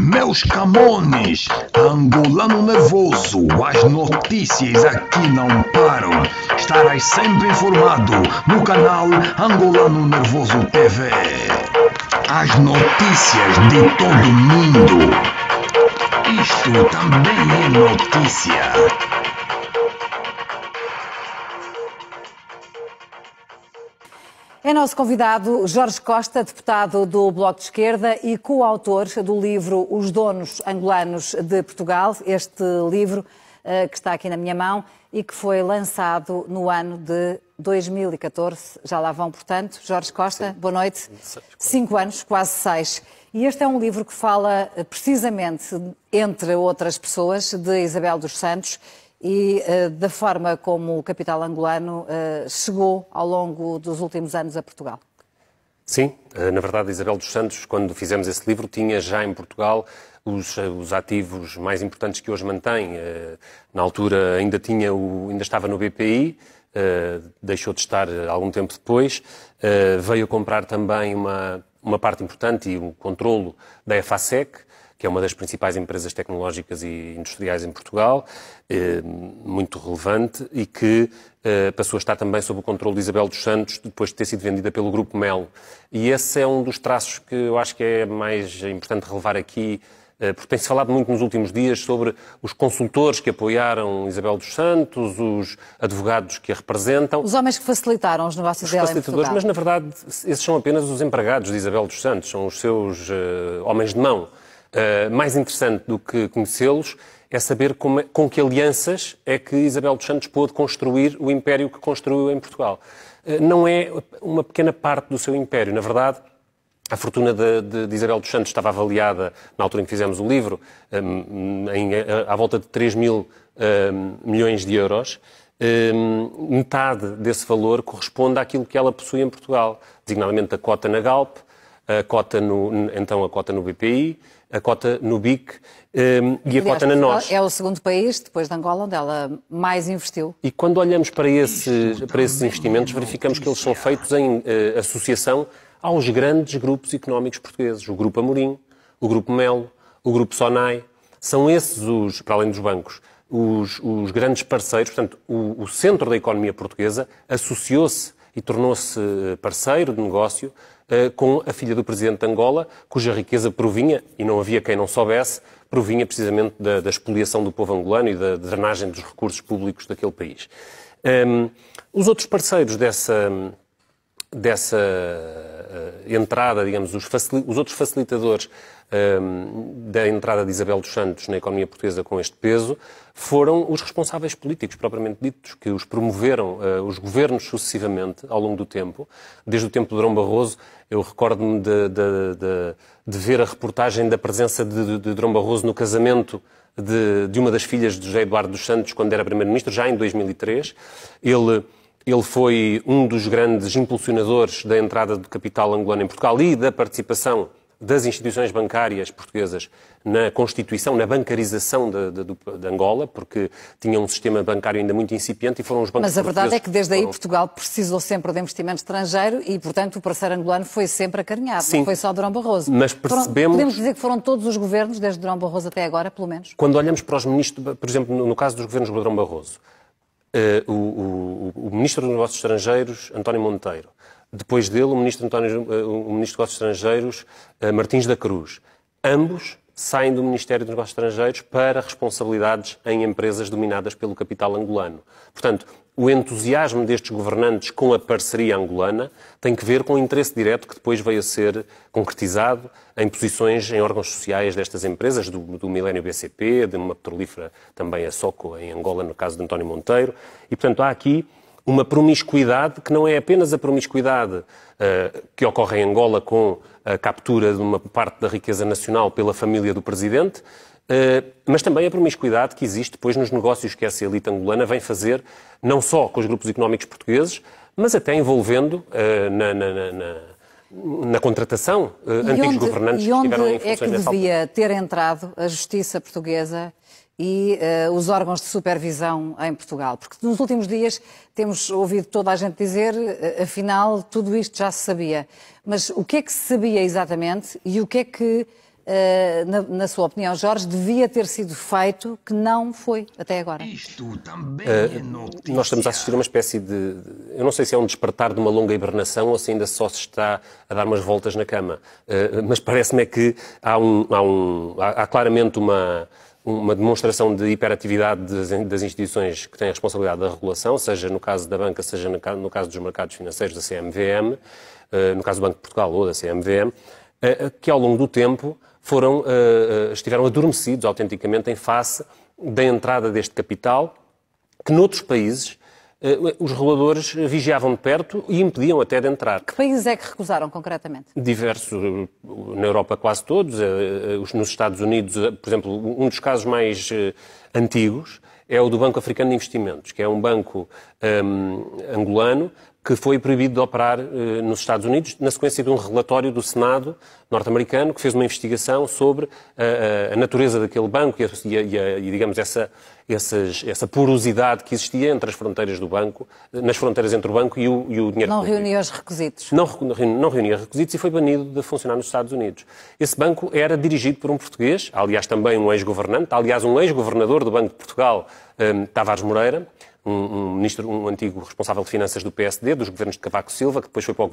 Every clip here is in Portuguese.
Meus Camones, angolano nervoso, as notícias aqui não param. Estarás sempre informado no canal Angolano Nervoso TV. As notícias de todo mundo. Isto também é notícia. É nosso convidado Jorge Costa, deputado do Bloco de Esquerda e coautor do livro Os Donos Angolanos de Portugal, este livro que está aqui na minha mão e que foi lançado no ano de 2014. Já lá vão, portanto. Jorge Costa, sim. Boa noite. 5 anos, quase 6. E este é um livro que fala precisamente, entre outras pessoas, de Isabel dos Santos e da forma como o capital angolano chegou ao longo dos últimos anos a Portugal. Sim, na verdade Isabel dos Santos, quando fizemos esse livro, tinha já em Portugal os ativos mais importantes que hoje mantém. Na altura ainda estava no BPI, deixou de estar algum tempo depois, veio comprar também uma parte importante e o controlo da EFASEC, que é uma das principais empresas tecnológicas e industriais em Portugal, muito relevante, e que passou a estar também sob o controle de Isabel dos Santos, depois de ter sido vendida pelo Grupo Melo. E esse é um dos traços que eu acho que é mais importante relevar aqui, porque tem-se falado muito nos últimos dias sobre os consultores que apoiaram Isabel dos Santos, os advogados que a representam. Os homens que facilitaram os negócios dela em Portugal. Mas, na verdade, esses são apenas os empregados de Isabel dos Santos, são os seus homens de mão. Mais interessante do que conhecê-los é saber com que alianças é que Isabel dos Santos pôde construir o império que construiu em Portugal. Não é uma pequena parte do seu império. Na verdade, a fortuna de Isabel dos Santos estava avaliada, na altura em que fizemos o livro, à volta de 3 mil milhões de euros. Metade desse valor corresponde àquilo que ela possui em Portugal, designadamente a cota na Galp, a cota no BPI, a cota no BIC e a cota na NOS. É o segundo país, depois de Angola, onde ela mais investiu. E quando olhamos para esses investimentos, verificamos que eles são feitos em associação aos grandes grupos económicos portugueses. O Grupo Amorim, o Grupo Melo, o Grupo Sonai. São esses, para além dos bancos, os grandes parceiros. Portanto, o centro da economia portuguesa associou-se e tornou-se parceiro de negócio com a filha do presidente de Angola, cuja riqueza provinha, e não havia quem não soubesse, provinha precisamente da expoliação do povo angolano e da drenagem dos recursos públicos daquele país. Os outros parceiros dessa entrada, digamos, os outros facilitadores da entrada de Isabel dos Santos na economia portuguesa com este peso foram os responsáveis políticos, propriamente ditos, que os promoveram, os governos sucessivamente, ao longo do tempo. Desde o tempo de Durão Barroso, eu recordo-me de ver a reportagem da presença de Durão Barroso no casamento de uma das filhas de José Eduardo dos Santos, quando era primeiro-ministro, já em 2003. Ele foi um dos grandes impulsionadores da entrada do capital angolano em Portugal e da participação das instituições bancárias portuguesas na constituição, na bancarização de Angola, porque tinha um sistema bancário ainda muito incipiente e foram os bancos portugueses... Mas a verdade é que desde aí Portugal precisou sempre de investimento estrangeiro e, portanto, o parceiro angolano foi sempre acarinhado. Sim, não foi só Durão Barroso. Mas percebemos... Podemos dizer que foram todos os governos, desde Durão Barroso até agora, pelo menos? Quando olhamos para os ministros, por exemplo, no caso dos governos de Durão Barroso, o Ministro dos Negócios Estrangeiros, António Monteiro. Depois dele, o Ministro dos Negócios Estrangeiros, Martins da Cruz. Ambos saem do Ministério dos Negócios Estrangeiros para responsabilidades em empresas dominadas pelo capital angolano. Portanto, o entusiasmo destes governantes com a parceria angolana tem que ver com o interesse direto que depois veio a ser concretizado em posições em órgãos sociais destas empresas, do Milênio BCP, de uma petrolífera também a Soco em Angola, no caso de António Monteiro. E, portanto, há aqui uma promiscuidade que não é apenas a promiscuidade que ocorre em Angola com a captura de uma parte da riqueza nacional pela família do presidente, mas também a promiscuidade que existe depois nos negócios que essa elite angolana vem fazer, não só com os grupos económicos portugueses, mas até envolvendo na contratação antigos governantes que estiveram em funções dessa altura. E onde é que devia ter entrado a justiça portuguesa e os órgãos de supervisão em Portugal? Porque nos últimos dias temos ouvido toda a gente dizer, afinal, tudo isto já se sabia. Mas o que é que se sabia exatamente e o que é que na sua opinião, Jorge, devia ter sido feito, que não foi até agora? Isto também é notícia. Nós estamos a assistir a uma espécie de... Eu não sei se é um despertar de uma longa hibernação ou se ainda só se está a dar umas voltas na cama. Mas parece-me é que há claramente uma demonstração de hiperatividade das instituições que têm a responsabilidade da regulação, seja no caso da banca, seja no caso dos mercados financeiros, da CMVM, no caso do Banco de Portugal ou da CMVM, que ao longo do tempo estiveram adormecidos autenticamente em face da entrada deste capital, que noutros países os reguladores vigiavam de perto e impediam até de entrar. Que países é que recusaram concretamente? Diversos, na Europa quase todos, nos Estados Unidos, por exemplo, um dos casos mais antigos é o do Banco Africano de Investimentos, que é um banco angolano que foi proibido de operar nos Estados Unidos na sequência de um relatório do Senado norte-americano que fez uma investigação sobre a natureza daquele banco e digamos, essa porosidade que existia entre as fronteiras do banco, nas fronteiras entre o banco e o dinheiro Não público. reunia os requisitos. Não reunia requisitos e foi banido de funcionar nos Estados Unidos. Esse banco era dirigido por um português, aliás também um ex-governante, um ex-governador do Banco de Portugal, Tavares Moreira, um antigo responsável de finanças do PSD, dos governos de Cavaco Silva, que depois foi para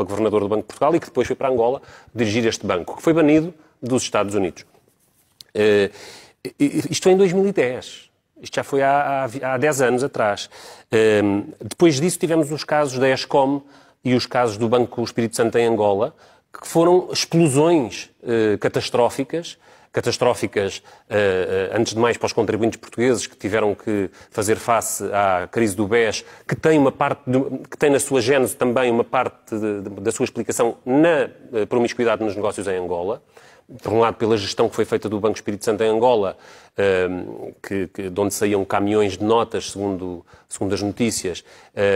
governador do Banco de Portugal e que depois foi para Angola dirigir este banco, que foi banido dos Estados Unidos. Isto em 2010. Isto já foi há 10 anos atrás. Depois disso tivemos os casos da Escom e os casos do Banco Espírito Santo em Angola, que foram explosões catastróficas, antes de mais para os contribuintes portugueses que tiveram que fazer face à crise do BES, que tem na sua gênese também uma parte da sua explicação na promiscuidade nos negócios em Angola. Por um lado, pela gestão que foi feita do Banco Espírito Santo em Angola, de onde saíam caminhões de notas, segundo as notícias,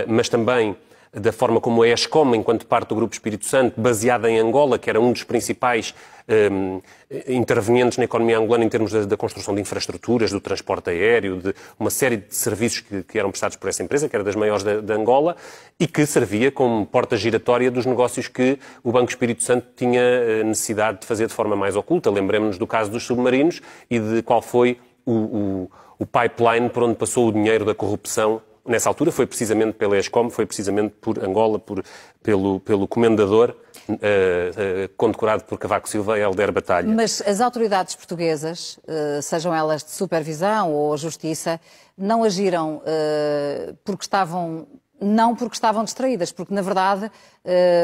mas também da forma como a Escom, enquanto parte do Grupo Espírito Santo, baseada em Angola, que era um dos principais intervenientes na economia angolana em termos da construção de infraestruturas, do transporte aéreo, de uma série de serviços que eram prestados por essa empresa, que era das maiores de Angola, e que servia como porta giratória dos negócios que o Banco Espírito Santo tinha necessidade de fazer de forma mais oculta. Lembremos-nos do caso dos submarinos e de qual foi o pipeline por onde passou o dinheiro da corrupção. Nessa altura foi precisamente pela Escom, foi precisamente por Angola, pelo comendador condecorado por Cavaco Silva, Helder Batalha. Mas as autoridades portuguesas, sejam elas de supervisão ou a justiça, não agiram porque estavam distraídas, porque, na verdade,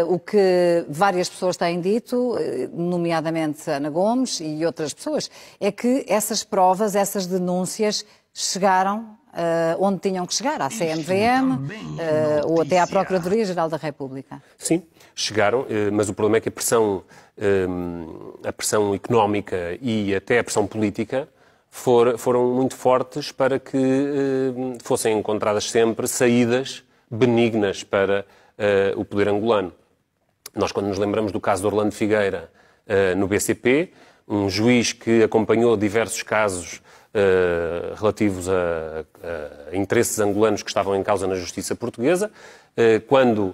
o que várias pessoas têm dito, nomeadamente Ana Gomes e outras pessoas, é que essas provas, essas denúncias chegaram onde tinham que chegar, à CMVM ou até à Procuradoria-Geral da República. Sim, chegaram, mas o problema é que a pressão económica e até a pressão política foram muito fortes para que fossem encontradas sempre saídas benignas para o poder angolano. Nós, quando nos lembramos do caso de Orlando Figueira no BCP, um juiz que acompanhou diversos casos relativos a interesses angolanos que estavam em causa na justiça portuguesa, quando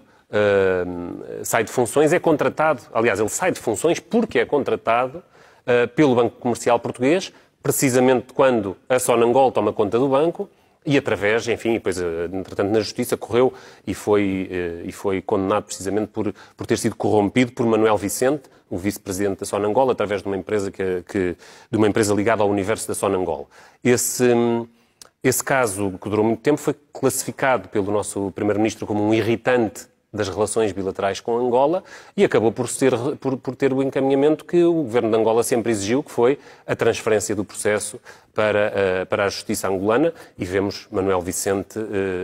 sai de funções, é contratado, aliás, ele sai de funções porque é contratado pelo Banco Comercial Português, precisamente quando a Sonangol toma conta do banco, e através, enfim, depois, entretanto, na Justiça correu e foi condenado precisamente por ter sido corrompido por Manuel Vicente, o vice-presidente da Sonangol, através de uma empresa de uma empresa ligada ao universo da Sonangol. Esse caso, que durou muito tempo, foi classificado pelo nosso primeiro-ministro como um irritante das relações bilaterais com Angola e acabou por ter o encaminhamento que o governo de Angola sempre exigiu, que foi a transferência do processo para a justiça angolana, e vemos Manuel Vicente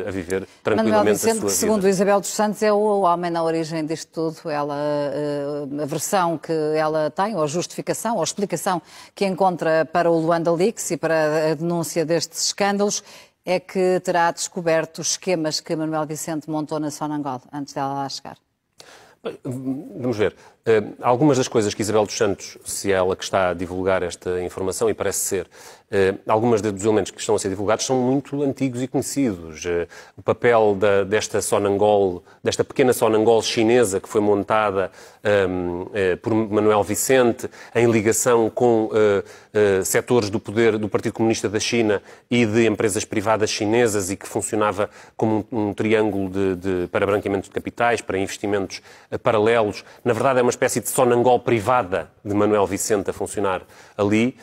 a viver tranquilamente a sua vida. Que, segundo Isabel dos Santos, é o homem na origem disto tudo. A versão que ela tem, ou a justificação, ou a explicação que encontra para o Luanda Leaks e para a denúncia destes escândalos, é que terá descoberto os esquemas que Manuel Vicente montou na Sonangol, antes dela lá chegar. Vamos ver. Algumas das coisas que Isabel dos Santos, se é ela que está a divulgar esta informação, e parece ser, algumas dos elementos que estão a ser divulgados são muito antigos e conhecidos. O papel desta pequena Sonangol chinesa que foi montada por Manuel Vicente em ligação com setores do poder do Partido Comunista da China e de empresas privadas chinesas e que funcionava como um triângulo para branqueamento de capitais, para investimentos paralelos. Na verdade, é uma espécie de Sonangol privada de Manuel Vicente a funcionar ali.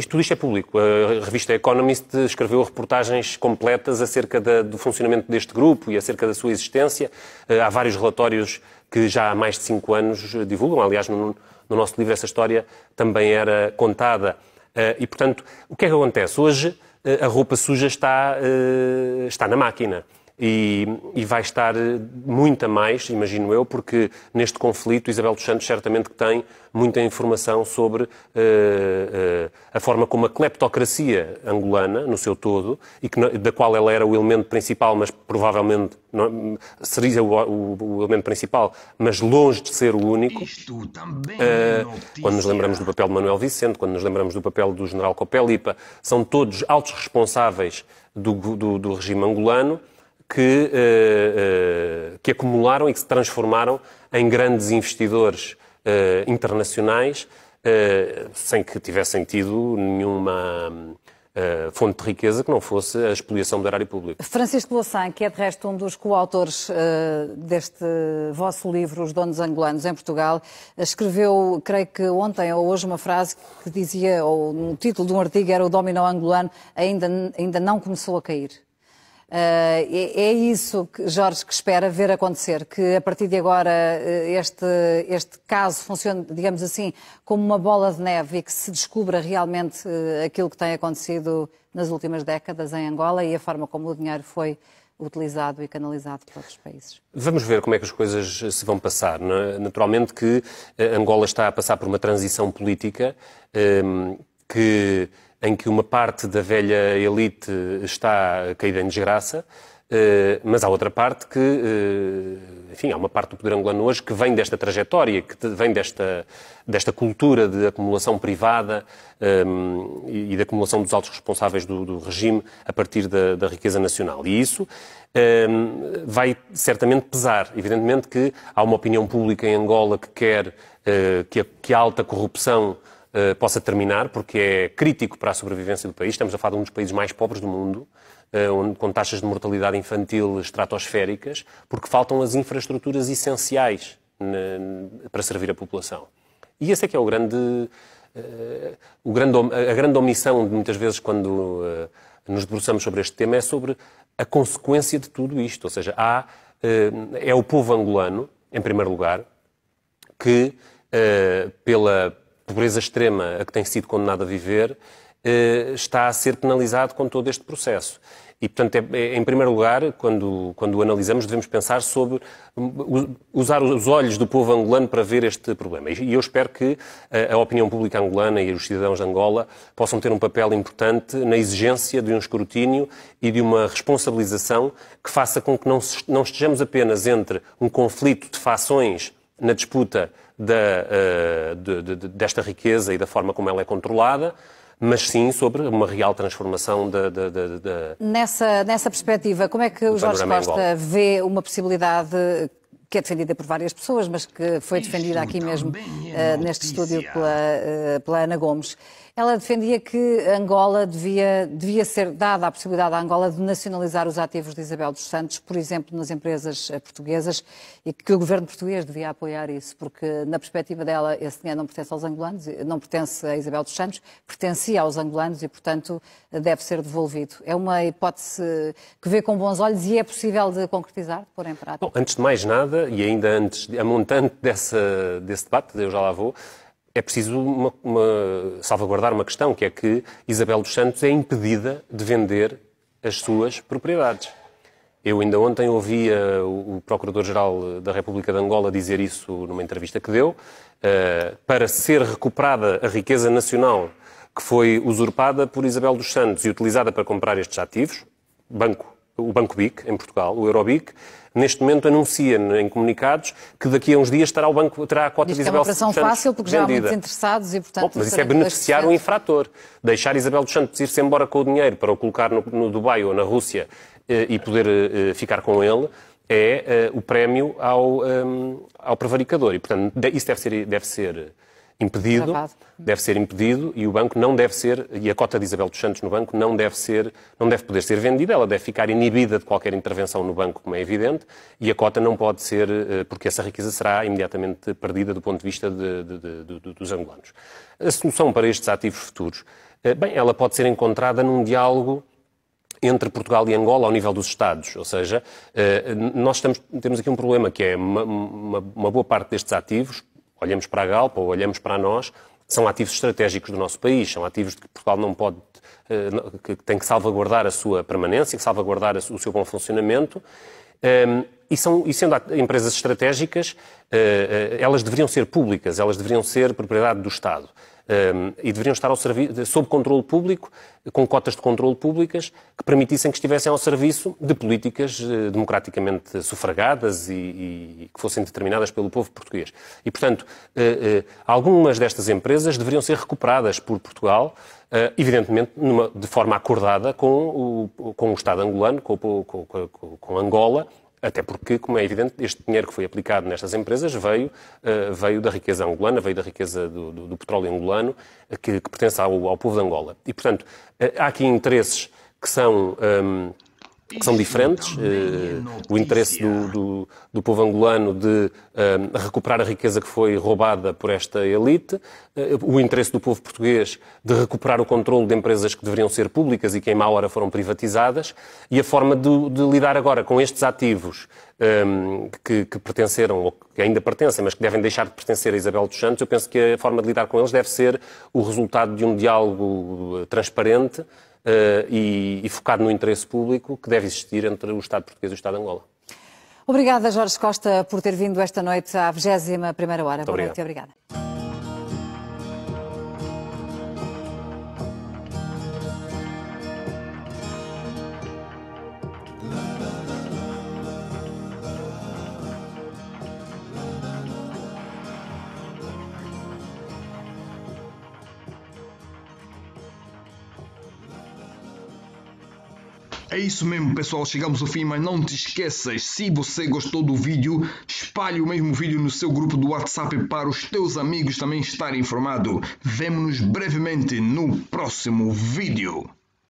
Tudo isto é público. A revista Economist escreveu reportagens completas acerca do funcionamento deste grupo e acerca da sua existência. Há vários relatórios que já há mais de 5 anos divulgam. Aliás, no nosso livro essa história também era contada. E, portanto, o que é que acontece? Hoje a roupa suja está na máquina. E vai estar muito a mais, imagino eu, porque neste conflito Isabel dos Santos certamente que tem muita informação sobre a forma como a cleptocracia angolana, no seu todo, da qual ela era o elemento principal, mas provavelmente não, seria o elemento principal, mas longe de ser o único. Isto também Quando nos lembramos do papel de Manuel Vicente, quando nos lembramos do papel do general Copelipa, são todos altos responsáveis do regime angolano, que acumularam e que se transformaram em grandes investidores internacionais sem que tivessem tido nenhuma fonte de riqueza que não fosse a expoliação do erário público. Francisco Louçã, que é de resto um dos coautores deste vosso livro, Os Donos Angolanos em Portugal, escreveu, creio que ontem ou hoje, uma frase que dizia, ou no título de um artigo, era: o dominó angolano ainda não começou a cair. É isso, Jorge, que espera ver acontecer, que a partir de agora este caso funcione, digamos assim, como uma bola de neve e que se descubra realmente aquilo que tem acontecido nas últimas décadas em Angola e a forma como o dinheiro foi utilizado e canalizado por outros países. Vamos ver como é que as coisas se vão passar. Naturalmente que Angola está a passar por uma transição política em que uma parte da velha elite está caída em desgraça, mas há outra parte que, enfim, há uma parte do poder angolano hoje que vem desta trajetória, que vem desta cultura de acumulação privada e de acumulação dos altos responsáveis do regime a partir da riqueza nacional. E isso vai certamente pesar. Evidentemente que há uma opinião pública em Angola que quer que a alta corrupção possa terminar, porque é crítico para a sobrevivência do país. Estamos a falar de um dos países mais pobres do mundo, com taxas de mortalidade infantil estratosféricas, porque faltam as infraestruturas essenciais para servir a população. E esse é que é a grande omissão, muitas vezes, quando nos debruçamos sobre este tema, é sobre a consequência de tudo isto. Ou seja, é o povo angolano, em primeiro lugar, que, pela pobreza extrema a que tem sido condenado a viver, está a ser penalizado com todo este processo. E, portanto, em primeiro lugar, quando o analisamos, devemos pensar sobre usar os olhos do povo angolano para ver este problema. E eu espero que a opinião pública angolana e os cidadãos de Angola possam ter um papel importante na exigência de um escrutínio e de uma responsabilização que faça com que não estejamos apenas entre um conflito de fações na disputa desta riqueza e da forma como ela é controlada, mas sim sobre uma real transformação Nessa perspectiva, como é que o Jorge Costa vê uma possibilidade que é defendida por várias pessoas, mas que foi defendida aqui mesmo neste estúdio pela Ana Gomes? Ela defendia que Angola devia ser dada a possibilidade à Angola de nacionalizar os ativos de Isabel dos Santos, por exemplo, nas empresas portuguesas, e que o governo português devia apoiar isso, porque, na perspectiva dela, esse dinheiro não pertence aos angolanos, não pertence a Isabel dos Santos, pertencia aos angolanos e, portanto, deve ser devolvido. É uma hipótese que vê com bons olhos e é possível de concretizar, de pôr em prática? Bom, antes de mais nada, e ainda antes, a montante desse debate, eu já lá vou, é preciso salvaguardar uma questão, que é que Isabel dos Santos é impedida de vender as suas propriedades. Eu ainda ontem ouvia o Procurador-Geral da República de Angola dizer isso numa entrevista que deu, para ser recuperada a riqueza nacional que foi usurpada por Isabel dos Santos e utilizada para comprar estes ativos, Banco o Banco BIC, em Portugal, o Eurobic, neste momento anuncia em comunicados que daqui a uns dias terá a cota de Isabel dos Santos vendida. É uma operação fácil, porque já há muitos interessados e, portanto... Bom, mas isso é beneficiar o infrator. Deixar Isabel dos Santos ir-se embora com o dinheiro para o colocar no Dubai ou na Rússia e poder ficar com ele é o prémio ao prevaricador. E, portanto, isso deve ser impedido, e o banco não deve ser, e a cota de Isabel dos Santos no banco não deve poder ser vendida, ela deve ficar inibida de qualquer intervenção no banco, como é evidente, e a cota não pode ser, porque essa riqueza será imediatamente perdida do ponto de vista dos angolanos. A solução para estes ativos futuros, bem, ela pode ser encontrada num diálogo entre Portugal e Angola ao nível dos Estados. Ou seja, nós temos aqui um problema que é uma boa parte destes ativos, olhamos para a Galp ou olhamos para nós, são ativos estratégicos do nosso país, são ativos de que Portugal não pode, que tem que salvaguardar a sua permanência, que salvaguardar o seu bom funcionamento, e sendo empresas estratégicas, elas deveriam ser públicas, elas deveriam ser propriedade do Estado. E deveriam estar sob controle público, com cotas de controle públicas, que permitissem que estivessem ao serviço de políticas democraticamente sufragadas e que fossem determinadas pelo povo português. E, portanto, algumas destas empresas deveriam ser recuperadas por Portugal, evidentemente de forma acordada com o Estado angolano, com Angola, até porque, como é evidente, este dinheiro que foi aplicado nestas empresas veio da riqueza angolana, veio da riqueza do petróleo angolano, que pertence ao povo de Angola. E, portanto, há aqui interesses que são diferentes. O interesse do povo angolano de recuperar a riqueza que foi roubada por esta elite, o interesse do povo português de recuperar o controle de empresas que deveriam ser públicas e que em má hora foram privatizadas, e a forma de lidar agora com estes ativos que pertenceram, ou que ainda pertencem, mas que devem deixar de pertencer a Isabel dos Santos. Eu penso que a forma de lidar com eles deve ser o resultado de um diálogo transparente e focado no interesse público que deve existir entre o Estado português e o Estado de Angola. Obrigada, Jorge Costa, por ter vindo esta noite à 21ª hora. Muito Boa noite e obrigada. É isso mesmo, pessoal, chegamos ao fim, mas não te esqueças, se você gostou do vídeo, espalhe o mesmo vídeo no seu grupo do WhatsApp para os teus amigos também estarem informados. Vemo-nos brevemente no próximo vídeo.